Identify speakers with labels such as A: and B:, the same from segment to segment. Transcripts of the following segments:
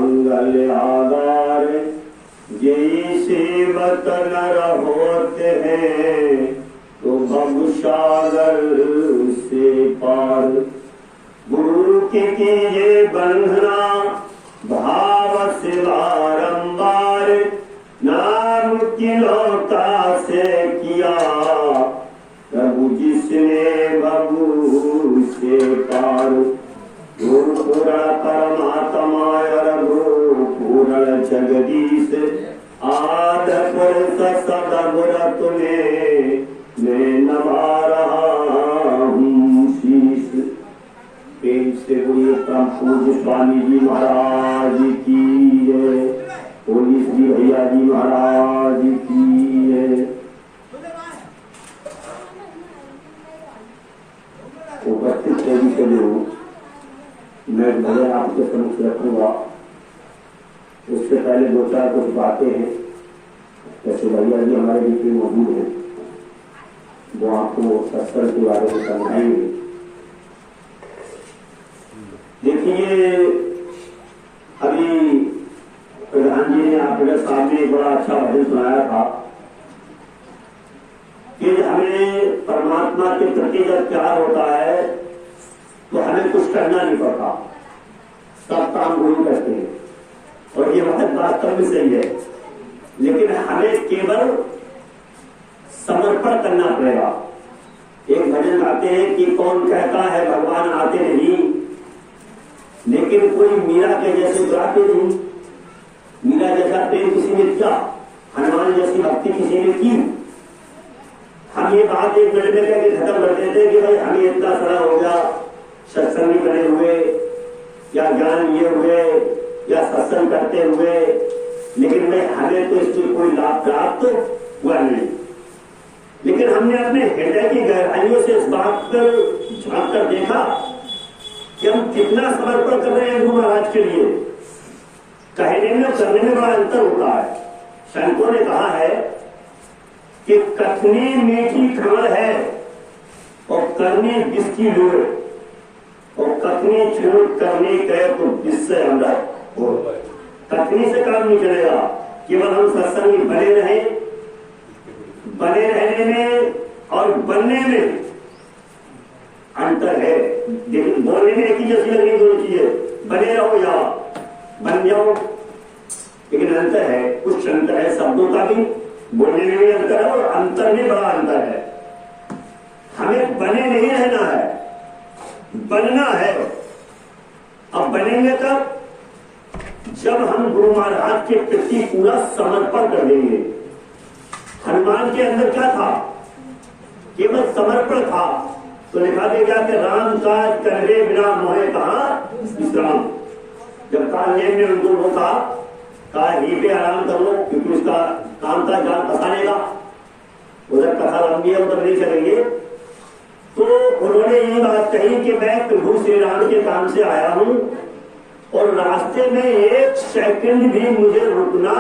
A: मंगल आधार, जय सेवक नर होते हैं तो भव सागर से पार। गुरु की कीजिए बंधना भाव से बारंबार, नाम की नौका से किया प्रभु जिसने भव से पार। गुरु पूर्ण परमात्मा गुरु पूर्ण जगदीश, आद पुरुष सदगुर तुम्हें मैं नवा रहा हूँ शीश। प्रेम से बोलिए परम पूज्य स्वामी जी महाराज की है, बोलिए श्री भैया जी महाराज की है। उपस्थित सभी के लोग मैं भले आपके समक्ष रखूंगा, उससे पहले दो चार कुछ बातें हैं। जैसे भैया जी हमारे बीच में मौजूद हैं, वो आपको सत्संग के बारे में समझाएंगे। देखिए, अभी प्रधान जी ने आपके सामने एक बड़ा अच्छा भजन सुनाया था कि हमें परमात्मा के प्रति जब प्यार होता है तो हमें कुछ करना नहीं पड़ता, सब काम गुरु करते हैं। और ये बात वास्तव में सही है, लेकिन हमें केवल समर्पण करना पड़ेगा। एक भजन गाते हैं कि कौन कहता है भगवान आते नहीं, लेकिन कोई मीरा के जैसे गाते नहीं। मीरा जैसा प्रेम किसी ने किया, हनुमान जैसी भक्ति किसी ने की। हम ये बात एक मिनट में कहकर खत्म कर देते कि भाई हमें इतना सारा हो गया, सत्संग भी बने हुए या ज्ञान लिए हुए या सत्संग करते हुए, लेकिन भाई हमें तो इससे कोई लाभ प्राप्त हुआ नहीं। लेकिन हमने अपने हृदय की गहराइयों से इस बात पर झांक कर देखा कि हम कितना समर्पण कर रहे हैं गुरु महाराज के लिए। कहने में करने में बड़ा अंतर होता है। संतों ने कहा है कि कथनी मीठी खबर है और करनी बिस्की लूर, और कथनी चूर करने गए तो बिस्से अंदर हो। कथनी से काम नहीं चलेगा, केवल हम सत्संग में बने रहे, बने रहने में और बनने में अंतर है। लेकिन बोलने में एक ही जैसी लगनी दोनों चीजें, बने रहो या बन जाओ, लेकिन अंतर है, कुछ अंतर है। शब्दों का भी, बोलने में भी अंतर है और अंतर में बड़ा अंतर है। हमें बने नहीं रहना है, बनना है। अब बनेंगे तब जब हम गुरु महाराज के प्रति पूरा समर्पण कर देंगे। हनुमान के अंदर क्या था? केवल समर्पण था। तो लिखा देगा कि राम काज करने बिना मोहे कहा विश्राम। जब कालनेम ने उनको रोका, कहा यहीं पे आराम कर लो, क्योंकि उसका काम था जान फंसाने का। उधर कथा लंबी है, उधर नहीं चलेंगे। तो उन्होंने ये बात कही कि मैं प्रभु श्री राम के काम से आया हूं और रास्ते में एक सेकंड भी मुझे रुकना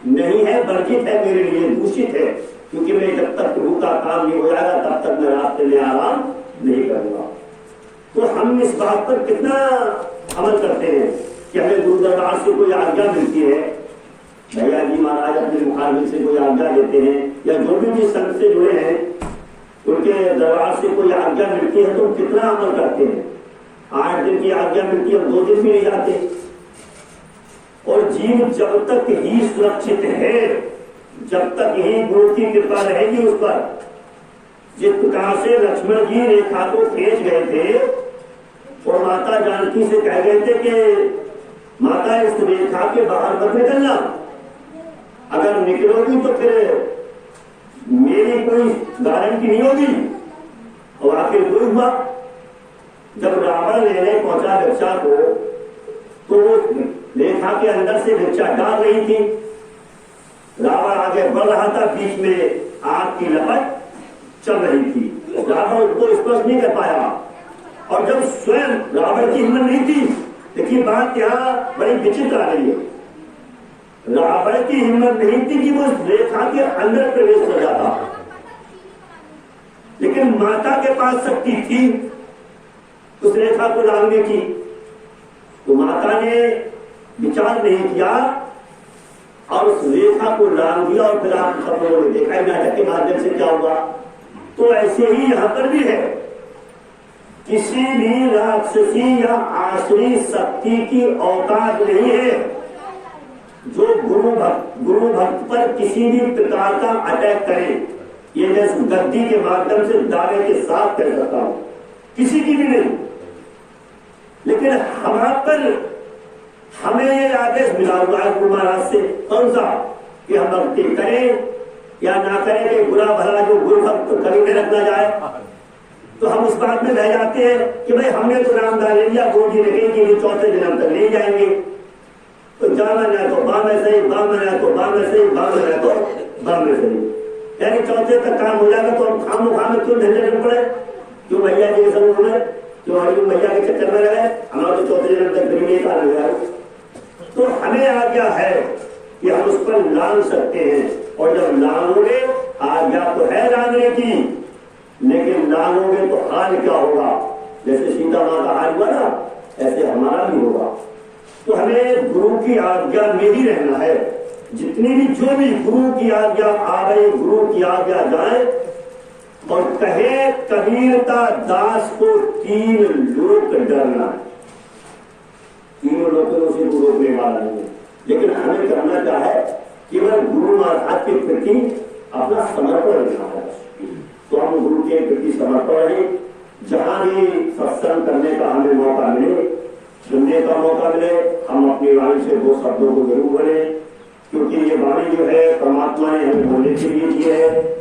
A: नहीं है, वर्जित है, मेरे लिए दूषित है, क्योंकि मैं जब तक प्रभु का काम नहीं हो जाएगा तब तक मैं रास्ते में आराम नहीं करूंगा। तो हम इस बात पर कितना अमल करते हैं कि हमें गुरु दरबार से कोई आज्ञा मिलती है, भैया जी महाराज अपने मुखारबिंद से कोई आज्ञा देते हैं, या जो भी जिस संत से जुड़े हैं उनके दरबार से कोई आज्ञा मिलती है, तो कितना अमल करते हैं। 8 दिन की आज्ञा मिलती है, 2 दिन भी नहीं जाते। और जीव जब तक ही सुरक्षित है, जब तक ही गुरु की कृपा रहेगी उस पर। जिस प्रकार से लक्ष्मण जी रेखा को खींच गए थे और माता जानकी से कह गए थे कि माता इस रेखा के बाहर मत निकलना, अगर निकलोगी तो फिर मेरी कोई गारंटी नहीं होगी। और आखिर कोई हुआ, जब रावण लेने पहुंचा भिक्षा को, तो वो रेखा के अंदर से भिक्षा डाल रही थी। रावण आगे बढ़ रहा था, बीच में आग की लपट चल रही थी। रावण उसको स्पर्श नहीं कर पाया। और जब स्वयं रावण की हिम्मत नहीं थी, देखिए बात यहाँ बड़ी विचित्र आ रही है। रावण की हिम्मत नहीं थी कि वो रेखा के अंदर प्रवेश कर जाता, लेकिन माता के पास शक्ति थी उस रेखा को लांघने की। तो माता ने विचार नहीं किया और उस रेखा को लांग दिया और फिर आप सब लोगों ने देखा नाटक के माध्यम से क्या हुआ। तो ऐसे ही यहां पर भी है, किसी भी राक्षसी या आसुरी शक्ति की औकात नहीं है जो गुरु भक्त पर किसी भी प्रकार का अटैक करे। ये मैं गद्दी के माध्यम से दावे के साथ कह सकता हूं, किसी की भी नहीं। लेकिन हमारे पर हमें ये आदेश मिला हुआ है गुरु महाराज से, कौन सा, कि हम भक्ति करें या ना करें, कि बुरा भला जो गुरु भक्त कभी में रखना जाए। तो हम उस बात में रह जाते हैं कि भाई हमने तो नाम डाल लिया, गुरु जी ने कही कि चौथे जन्म तक नहीं जाएंगे, तो जाना है तो बाम में सही, बाम है तो बाम में सही, बाम है तो बाम में सही, यानी चौथे तक काम हो जाएगा। तो हम खाम में क्यों झंझट में पड़े, क्यों मैया जी के समूह में, क्यों हरी मैया के चक्कर में रहे, हमारा तो चौथे जन्म तक फिर नहीं काम हो जाएगा। तो हमें आज्ञा है कि हम उस पर लांग सकते हैं, और जब लांगोगे, आज्ञा तो है लांगने की, लेकिन लांगोगे तो हाल क्या होगा, जैसे सीता मां का हाल हुआ ना, ऐसे हमारा भी होगा। तो हमें गुरु की आज्ञा में ही रहना है। जितनी भी जो भी गुरु की आज्ञा आ गई, गुरु की आज्ञा जाए। और कहे कबीरता दास को 3 लोक डरना, तीनों लोगों से गुरु रोकने वाला नहीं है। लेकिन हमें करना क्या है, केवल गुरु महाराज के प्रति अपना समर्पण रखना है। तो हम गुरु के प्रति समर्पण रहे, जहां भी सत्संग करने का हमें मौका मिले, सुनने का मौका मिले, हम अपनी वाणी से 2 शब्दों को जरूर बोले, क्योंकि ये वाणी जो है परमात्मा ने हमें बोलने के लिए दी है।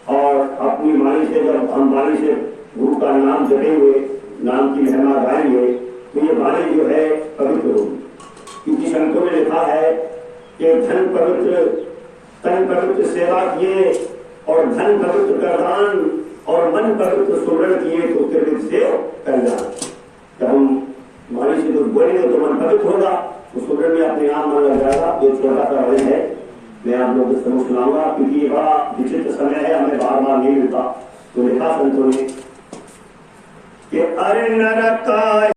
A: और अपनी वाणी से जब हम वाणी से गुरु का नाम जपेंगे, नाम की महिमा गाएंगे, तो ये वाणी जो है पवित्र होगी। क्योंकि संतों ने लिखा है कि धन पवित्र, तन पवित्र सेवा किए, और धन पवित्र करदान, और मन पवित्र सुमरण किए तो त्रिविध से कल्याण। जब हम वाणी से कुछ बोलेंगे तो मन पवित्र होगा, तो सुमरण में अपने आप मन लग जाएगा। ये छोटा सा वजन है, मैं आप लोगों को समझ सुनाऊंगा, क्योंकि ये बड़ा विचित्र समय है, हमें बार बार नहीं मिलता। तो लिखा संतों ने कि अरे नरका